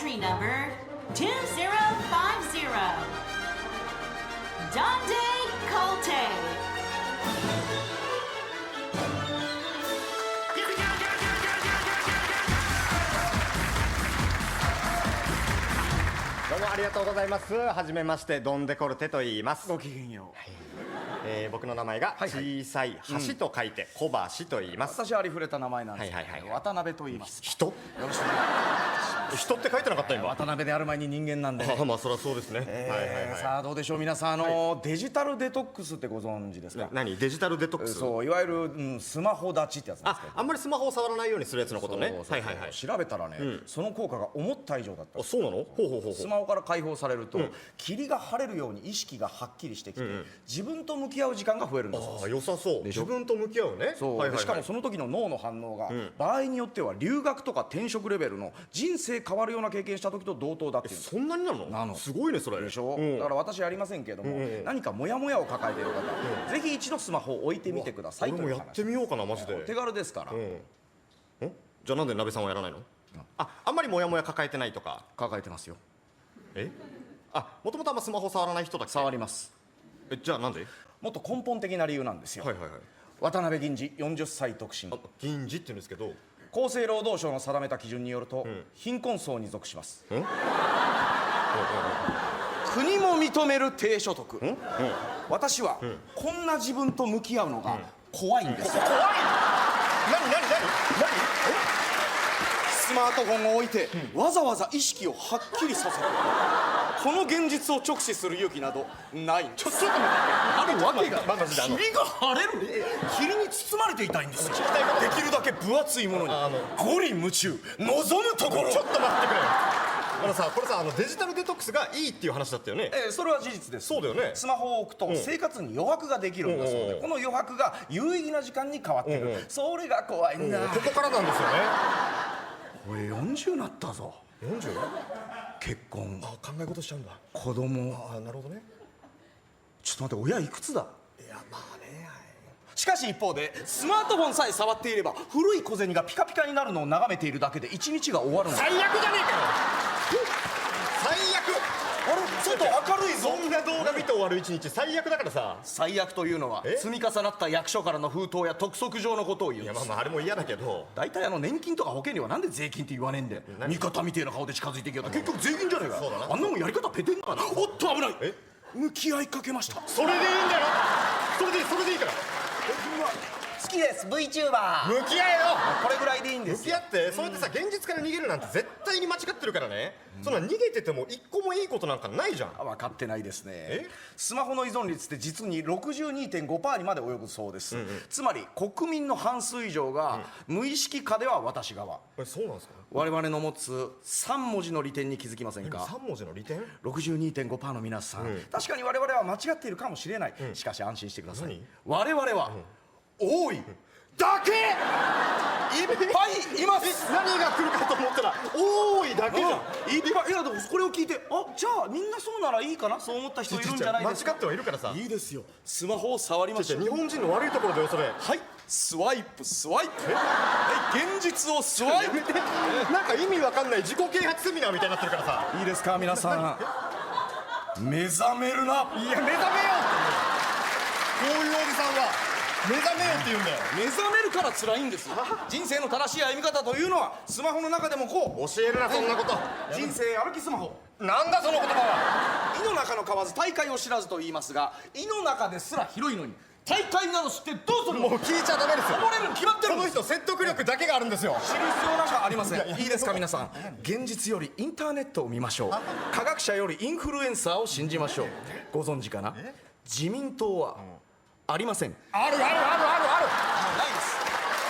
Entry number 2050. Dante Colte.どうもありがとうございます。はじめまして、ドン・デコルテと言います。ごきげんよう。僕の名前が小さい橋と書いて小橋と言います。私はありふれた名前なんですけど、渡辺と言います。人？よろしくお願いします。人って書いてなかった今。渡辺である前に人間なんで。まあそりゃそうですね。さあどうでしょう皆さん、デジタルデトックスってご存知ですか？何？デジタルデトックス？そういわゆる、スマホ立ちってやつなんですけど。あんまりスマホを触らないようにするやつのことね。調べたらね、その効果が思った以上だった。あ、そうなの？ほうほうほう。スマホから解放されると、霧が晴れるように意識がはっきりしてきて、自分と向き合う時間が増えるんです。ああ、良さそう。自分と向き合うね。そう、しかもその時の脳の反応が、場合によっては留学とか転職レベルの人生変わるような経験した時と同等だっていう。そんなになるの？すごいねそれ。でしょ。だから私やりませんけども、何かモヤモヤを抱えている方、ぜひ一度スマホを置いてみてください。俺もやってみようかなマジで。手軽ですから。じゃあなんで鍋さんはやらないの？あんまりモヤモヤ抱えてないとか。抱えてますよ。もともとあんまスマホ触らない人だっけ？触ります。じゃあなんで？もっと根本的な理由なんですよ。渡辺銀次40歳独身。銀次って言うんですけど、厚生労働省の定めた基準によると、貧困層に属します。国も認める低所得。私はこんな自分と向き合うのが怖いんです。怖い？何？スマートフォンを置いて、わざわざ意識をはっきりさせる、この現実を直視する勇気などないんです。ちょっと待って、あるわけが霧が晴れる。霧に包まれていたいんですよ。できるだけ分厚いものに五里夢中、望むところ。ちょっと待ってくれ。これさ、デジタルデトックスがいいっていう話だったよね。それは事実です。そうだよね。スマホを置くと生活に余白ができるんだそうで、この余白が有意義な時間に変わってくる。それが怖いんだ。ここからなんですよね。俺40なったぞ。 40？ 結婚、考え事しちゃうんだ。子供。なるほどね。ちょっと待って、親いくつだ？いやまあね。しかし一方でスマートフォンさえ触っていれば、古い小銭がピカピカになるのを眺めているだけで一日が終わるんだ。最悪じゃねえかよ。最悪。あれ、外明るいぞ。そんな動画見て終わる一日最悪だからさ。最悪というのは積み重なった役所からの封筒や督促状のことを言うんです。いやまああれも嫌だけど、大体年金とか保険料はなんで税金って言わねえんだよ。味方みてえな顔で近づいてきよった。結局税金じゃねえか。あんなもんやり方ペテンだから。おっと危ない。向き合いかけました。それでいいんだよ。それでいいから。好きです VTuber。 向き合えよ。これぐらいでいいんですよ。向き合って。そうやってさ、現実から逃げるなんて絶対に間違ってるからね。そんな逃げてても一個もいいことなんかないじゃん。分かってないですね。スマホの依存率って実に 62.5% にまで及ぶそうです。つまり国民の半数以上が無意識下では私側。そうなんですか？我々の持つ3文字の利点に気づきませんか？3文字の利点？ 62.5% の皆さん、確かに我々は間違っているかもしれない。しかし安心してください。我々は多いだけいっぱいいます。何が来るかと思ったら多いだけじゃん。いっぱい。いやでもこれを聞いて、じゃあみんなそうならいいかな、そう思った人いるんじゃないですか。間違ってはいるからさ。いいですよ、スマホを触りましょう。日本人の悪いところだよそれ。はい、スワイプスワイプ。はい、現実をスワイプ。なんか意味わかんない自己啓発セミナーみたいになってるからさ。いいですか皆さん、目覚めるな。いや、目覚めようっていう。こういうおじさんは目覚めようって言うんだよ。目覚めるから辛いんですよ。人生の正しい歩み方というのはスマホの中でもこう。教えるなそんなこと。人生歩きスマホ。なんだその言葉は。井の中の蛙大海を知らずと言いますが、井の中ですら広いのに大海など知ってどうするの。もう聞いちゃダメですよ。溺れるに決まってる。この人説得力だけがあるんですよ。知る必要なんかありません。いいですか皆さん、現実よりインターネットを見ましょう。科学者よりインフルエンサーを信じましょう。ご存知かな、自民党はありません。ある。ないです。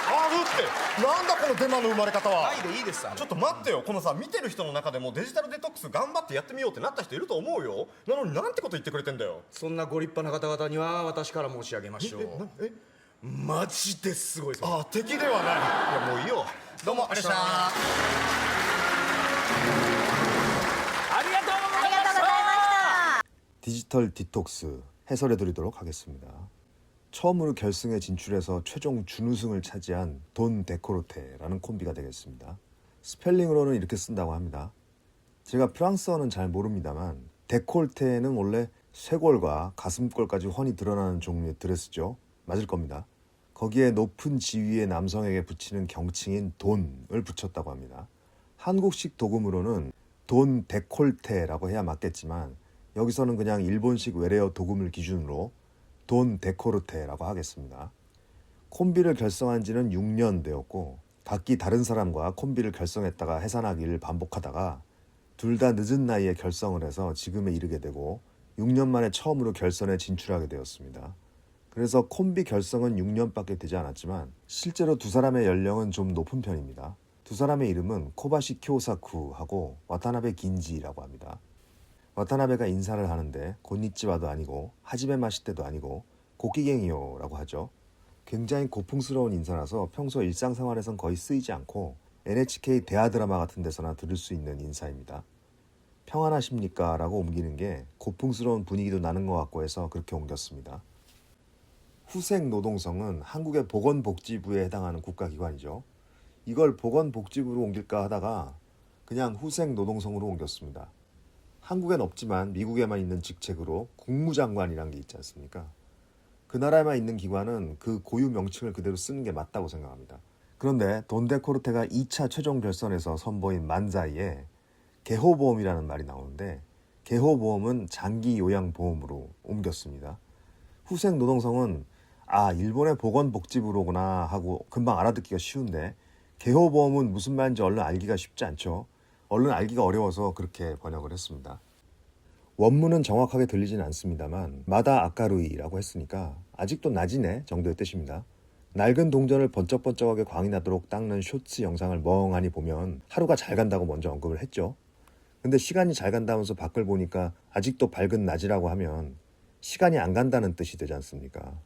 あるって。なんだこのデマの生まれ方は。ないでいいです。ちょっと待ってよ。このさ、見てる人の中でもデジタルデトックス頑張ってやってみようってなった人いると思うよ。なのになんてこと言ってくれてんだよ。そんなご立派な方々には私から申し上げましょう。マジですごいぞ。敵ではない。いやもういいよ。どうもありがとうございました。ありがとうございました。 디지털 디톡스 해설해드리도록 하겠습니다. 처음으로 결승에 진출해서 최종 준우승을 차지한 돈 데코르테라는 콤비가 되겠습니다. 스펠링으로는 이렇게 쓴다고 합니다. 제가 프랑스어는 잘 모릅니다만 데콜테는 원래 쇄골과 가슴골까지 훤히 드러나는 종류의 드레스죠. 맞을 겁니다. 거기에 높은 지위의 남성에게 붙이는 경칭인 돈을 붙였다고 합니다. 한국식 도금으로는 돈 데콜테라고 해야 맞겠지만 여기서는 그냥 일본식 외래어 도금을 기준으로 돈 데코르테라고 하겠습니다. 콤비를 결성한 지는 6년 되었고 각기 다른 사람과 콤비를 결성했다가 해산하기를 반복하다가 둘 다 늦은 나이에 결성을 해서 지금에 이르게 되고 6년 만에 처음으로 결선에 진출하게 되었습니다. 그래서 콤비 결성은 6년밖에 되지 않았지만 실제로 두 사람의 연령은 좀 높은 편입니다. 두 사람의 이름은 코바시 쿄사쿠하고 와타나베 긴지라고 합니다. 와타나베가 인사를 하는데 곤니치와도 아니고 하지메 마시테도 아니고 고키갱이요라고 하죠. 굉장히 고풍스러운 인사라서 평소 일상생활에선 거의 쓰이지 않고 NHK 대하 드라마 같은 데서나 들을 수 있는 인사입니다. 평안하십니까? 라고 옮기는 게 고풍스러운 분위기도 나는 것 같고 해서 그렇게 옮겼습니다. 후생노동성은 한국의 보건복지부에 해당하는 국가기관이죠. 이걸 보건복지부로 옮길까 하다가 그냥 후생노동성으로 옮겼습니다. 한국엔 없지만 미국에만 있는 직책으로 국무장관이란 게 있지 않습니까? 그 나라에만 있는 기관은 그 고유 명칭을 그대로 쓰는 게 맞다고 생각합니다. 그런데 돈 데코르테가 2차 최종 결선에서 선보인 만자이에 개호보험이라는 말이 나오는데 개호보험은 장기요양보험으로 옮겼습니다. 후생노동성은 일본의 보건복지부로구나 하고 금방 알아듣기가 쉬운데 개호보험은 무슨 말인지 얼른 알기가 쉽지 않죠. 얼른 알기가 어려워서 그렇게 번역을 했습니다. 원문은 정확하게 들리진 않습니다만 마다 아까루이라고 했으니까 아직도 낮이네 정도의 뜻입니다. 낡은 동전을 번쩍번쩍하게 광이 나도록 닦는 쇼츠 영상을 멍하니 보면 하루가 잘 간다고 먼저 언급을 했죠. 근데 시간이 잘 간다면서 밖을 보니까 아직도 밝은 낮이라고 하면 시간이 안 간다는 뜻이 되지 않습니까?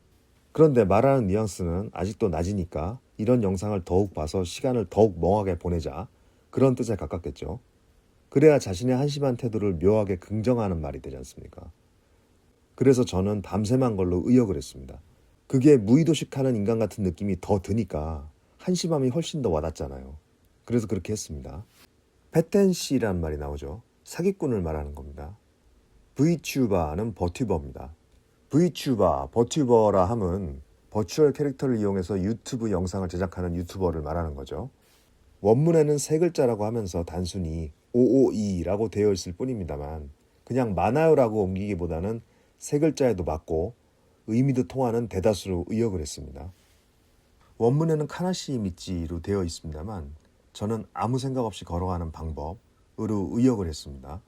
그런데 말하는 뉘앙스는 아직도 낮이니까 이런 영상을 더욱 봐서 시간을 더욱 멍하게 보내자 그런 뜻에 가깝겠죠. 그래야 자신의 한심한 태도를 묘하게 긍정하는 말이 되지 않습니까? 그래서 저는 밤샘한 걸로 의역을 했습니다. 그게 무의도식하는 인간 같은 느낌이 더 드니까 한심함이 훨씬 더 와닿잖아요. 그래서 그렇게 했습니다. 페텐시라는 말이 나오죠. 사기꾼을 말하는 겁니다. V튜버는 버튜버입니다. V튜버, 버튜버라 함은 버추얼 캐릭터를 이용해서 유튜브 영상을 제작하는 유튜버를 말하는 거죠. 원문에는 세 글자라고 하면서 단순히 OOE라고 되어 있을 뿐입니다만 그냥 많아요라고 옮기기보다는 세 글자에도 맞고 의미도 통하는 대다수로 의역을 했습니다. 원문에는 카나시 미치로 되어 있습니다만 저는 아무 생각 없이 걸어가는 방법으로 의역을 했습니다.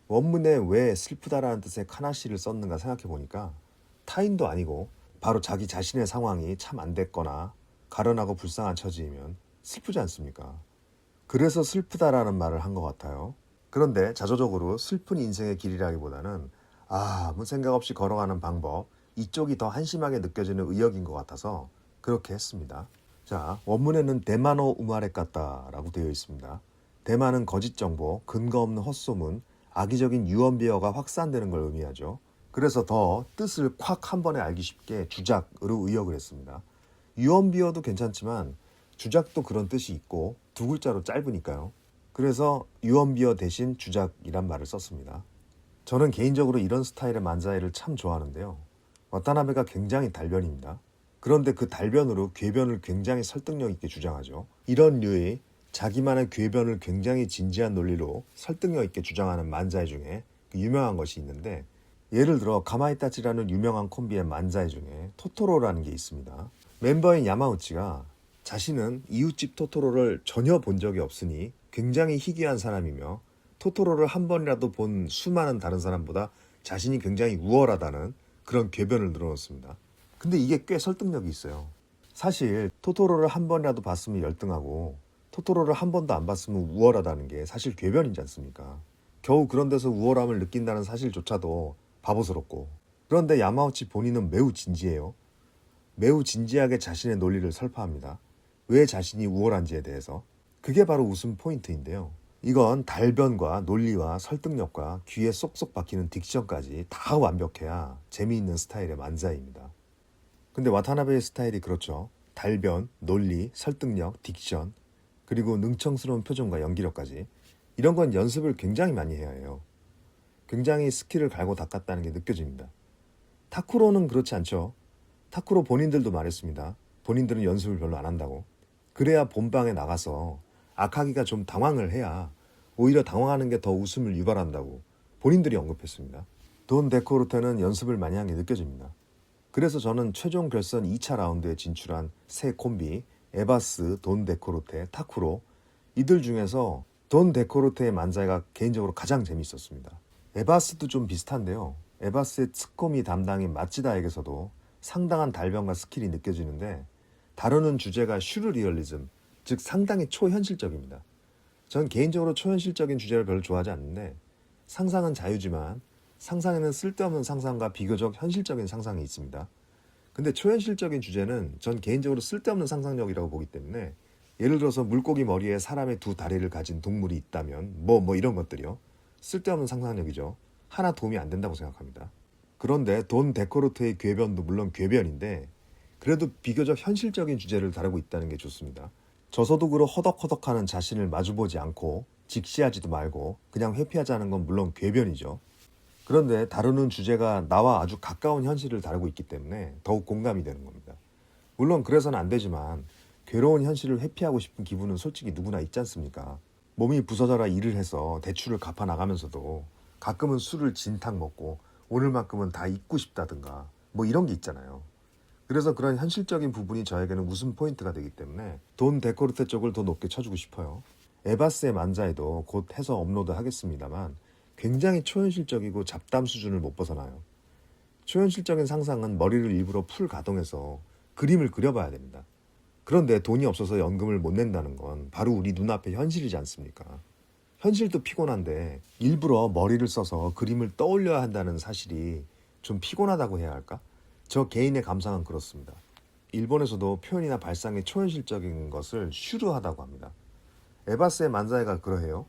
원문에 왜 슬프다라는 뜻의 카나시를 썼는가 생각해 보니까 타인도 아니고 바로 자기 자신의 상황이 참 안 됐거나 가련하고 불쌍한 처지이면 슬프지 않습니까? 그래서 슬프다라는 말을 한 것 같아요. 그런데 자조적으로 슬픈 인생의 길이라기보다는 아무 생각 없이 걸어가는 방법 이쪽이 더 한심하게 느껴지는 의역인 것 같아서 그렇게 했습니다. 자, 원문에는 대만어 우마레까따라고 되어 있습니다. 대만은 거짓 정보, 근거 없는 헛소문, 악의적인 유언비어가 확산되는 걸 의미하죠. 그래서 더 뜻을 콱 한 번에 알기 쉽게 주작으로 의역을 했습니다. 유언비어도 괜찮지만 주작도 그런 뜻이 있고 두 글자로 짧으니까요. 그래서 유언비어 대신 주작이란 말을 썼습니다. 저는 개인적으로 이런 스타일의 만자이를 참 좋아하는데요. 와타나베가 굉장히 달변입니다. 그런데 그 달변으로 궤변을 굉장히 설득력 있게 주장하죠. 이런 류의 자기만의 궤변을 굉장히 진지한 논리로 설득력 있게 주장하는 만자이 중에 유명한 것이 있는데 예를 들어 가마이타치라는 유명한 콤비의 만자이 중에 토토로라는 게 있습니다. 멤버인 야마우치가 자신은 이웃집 토토로를 전혀 본 적이 없으니 굉장히 희귀한 사람이며 토토로를 한 번이라도 본 수많은 다른 사람보다 자신이 굉장히 우월하다는 그런 궤변을 늘어놓습니다. 근데 이게 꽤 설득력이 있어요. 사실 토토로를 한 번이라도 봤으면 열등하고 토토로를 한 번도 안 봤으면 우월하다는 게 사실 궤변이지 않습니까? 겨우 그런 데서 우월함을 느낀다는 사실조차도 바보스럽고. 그런데 야마우치 본인은 매우 진지해요. 매우 진지하게 자신의 논리를 설파합니다. 왜 자신이 우월한지에 대해서. 그게 바로 웃음 포인트인데요. 이건 달변과 논리와 설득력과 귀에 쏙쏙 박히는 딕션까지 다 완벽해야 재미있는 스타일의 만자이입니다. 근데 와타나베의 스타일이 그렇죠. 달변, 논리, 설득력, 딕션, 그리고 능청스러운 표정과 연기력까지 이런 건 연습을 굉장히 많이 해야 해요. 굉장히 스킬을 갈고 닦았다는 게 느껴집니다. 타쿠로는 그렇지 않죠. 타쿠로 본인들도 말했습니다. 본인들은 연습을 별로 안 한다고. 그래야 본방에 나가서 아카기가 좀 당황을 해야 오히려 당황하는 게 더 웃음을 유발한다고 본인들이 언급했습니다. 돈 데코르테는 연습을 많이 한 게 느껴집니다. 그래서 저는 최종 결선 2차 라운드에 진출한 새 콤비 에바스, 돈 데코르테, 타쿠로 이들 중에서 돈 데코르테의 만자이가 개인적으로 가장 재밌었습니다. 에바스도 좀 비슷한데요. 에바스의ツッコミ담당인 마치다에게서도 상당한 달변과 스킬이 느껴지는데 다루는 주제가 슈르리얼리즘, 즉 상당히 초현실적입니다. 전 개인적으로 초현실적인 주제를 별로 좋아하지 않는데 상상은 자유지만 상상에는 쓸데없는 상상과 비교적 현실적인 상상이 있습니다. 근데 초현실적인 주제는 전 개인적으로 쓸데없는 상상력이라고 보기 때문에 예를 들어서 물고기 머리에 사람의 두 다리를 가진 동물이 있다면 뭐 이런 것들이요. 쓸데없는 상상력이죠. 하나 도움이 안 된다고 생각합니다. 그런데 돈 데코르트의 궤변도 물론 궤변인데 그래도 비교적 현실적인 주제를 다루고 있다는 게 좋습니다. 저소득으로 허덕허덕하는 자신을 마주보지 않고 직시하지도 말고 그냥 회피하자는 건 물론 궤변이죠. 그런데 다루는 주제가 나와 아주 가까운 현실을 다루고 있기 때문에 더욱 공감이 되는 겁니다. 물론 그래서는 안 되지만 괴로운 현실을 회피하고 싶은 기분은 솔직히 누구나 있지 않습니까? 몸이 부서져라 일을 해서 대출을 갚아 나가면서도 가끔은 술을 진탕 먹고 오늘만큼은 다 잊고 싶다든가 뭐 이런 게 있잖아요. 그래서 그런 현실적인 부분이 저에게는 웃음 포인트가 되기 때문에 돈 데코르테 쪽을 더 높게 쳐주고 싶어요. 에바스의 만자에도 곧 해서 업로드 하겠습니다만 굉장히 초현실적이고 잡담 수준을 못 벗어나요. 초현실적인 상상은 머리를 일부러 풀 가동해서 그림을 그려봐야 됩니다. 그런데 돈이 없어서 연금을 못 낸다는 건 바로 우리 눈앞의 현실이지 않습니까? 현실도 피곤한데 일부러 머리를 써서 그림을 떠올려야 한다는 사실이 좀 피곤하다고 해야 할까? 저 개인의 감상은 그렇습니다. 일본에서도 표현이나 발상이 초현실적인 것을 슈르하다고 합니다. 에바스의 만자이가 그러해요.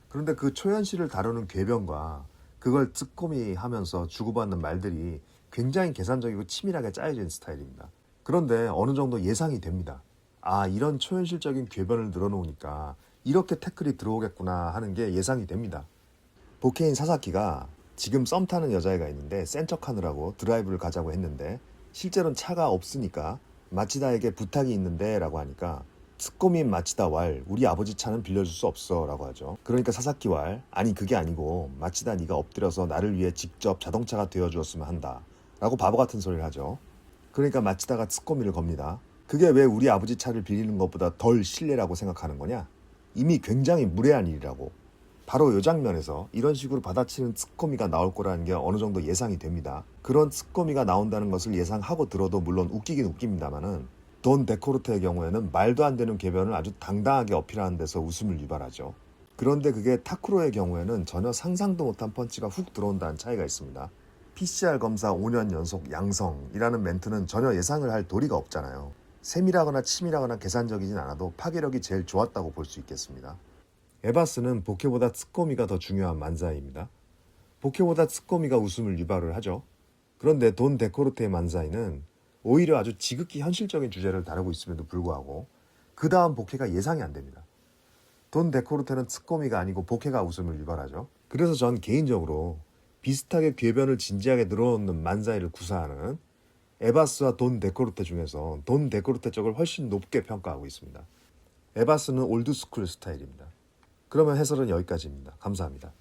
그런데 그 초현실을 다루는 궤변과 그걸 츠코미 하면서 주고받는 말들이 굉장히 계산적이고 치밀하게 짜여진 스타일입니다. 그런데 어느 정도 예상이 됩니다. 아, 이런 초현실적인 궤변을 늘어놓으니까 이렇게 태클이 들어오겠구나 하는 게 예상이 됩니다. 보케인 사사키가 지금 썸 타는 여자애가 있는데 센 척하느라고 드라이브를 가자고 했는데 실제로는 차가 없으니까 마치다에게 부탁이 있는데 라고 하니까 츠코민 마치다 왈 우리 아버지 차는 빌려줄 수 없어 라고 하죠. 그러니까 사사키 왈 아니 그게 아니고 마치다 네가 엎드려서 나를 위해 직접 자동차가 되어주었으면 한다 라고 바보 같은 소리를 하죠. 그러니까 마치다가 츠코미를 겁니다. 그게 왜 우리 아버지 차를 빌리는 것보다 덜 실례라고 생각하는 거냐? 이미 굉장히 무례한 일이라고. 바로 이 장면에서 이런 식으로 받아치는 츠코미가 나올 거라는 게 어느 정도 예상이 됩니다. 그런 츠코미가 나온다는 것을 예상하고 들어도 물론 웃기긴 웃깁니다만은 돈 데코르테의 경우에는 말도 안 되는 궤변을 아주 당당하게 어필하는 데서 웃음을 유발하죠. 그런데 그게 타쿠로의 경우에는 전혀 상상도 못한 펀치가 훅 들어온다는 차이가 있습니다. PCR 검사 5년 연속 양성이라는 멘트는 전혀 예상을 할 도리가 없잖아요. 세밀하거나 치밀하거나 계산적이진 않아도 파괴력이 제일 좋았다고 볼 수 있겠습니다. 에바스는 보케보다 츠코미가 더 중요한 만자이입니다. 보케보다 츠코미가 웃음을 유발을 하죠. 그런데 돈 데코르테의 만자이는 오히려 아주 지극히 현실적인 주제를 다루고 있음에도 불구하고 그 다음 보케가 예상이 안 됩니다. 돈 데코르테는 츠코미가 아니고 보케가 웃음을 유발하죠. 그래서 전 개인적으로 비슷하게 궤변을 진지하게 늘어놓는 만자이를 구사하는 에바스와 돈 데코르테 중에서 돈 데코르테 쪽을 훨씬 높게 평가하고 있습니다. 에바스는 올드스쿨 스타일입니다. 그러면 해설은 여기까지입니다. 감사합니다.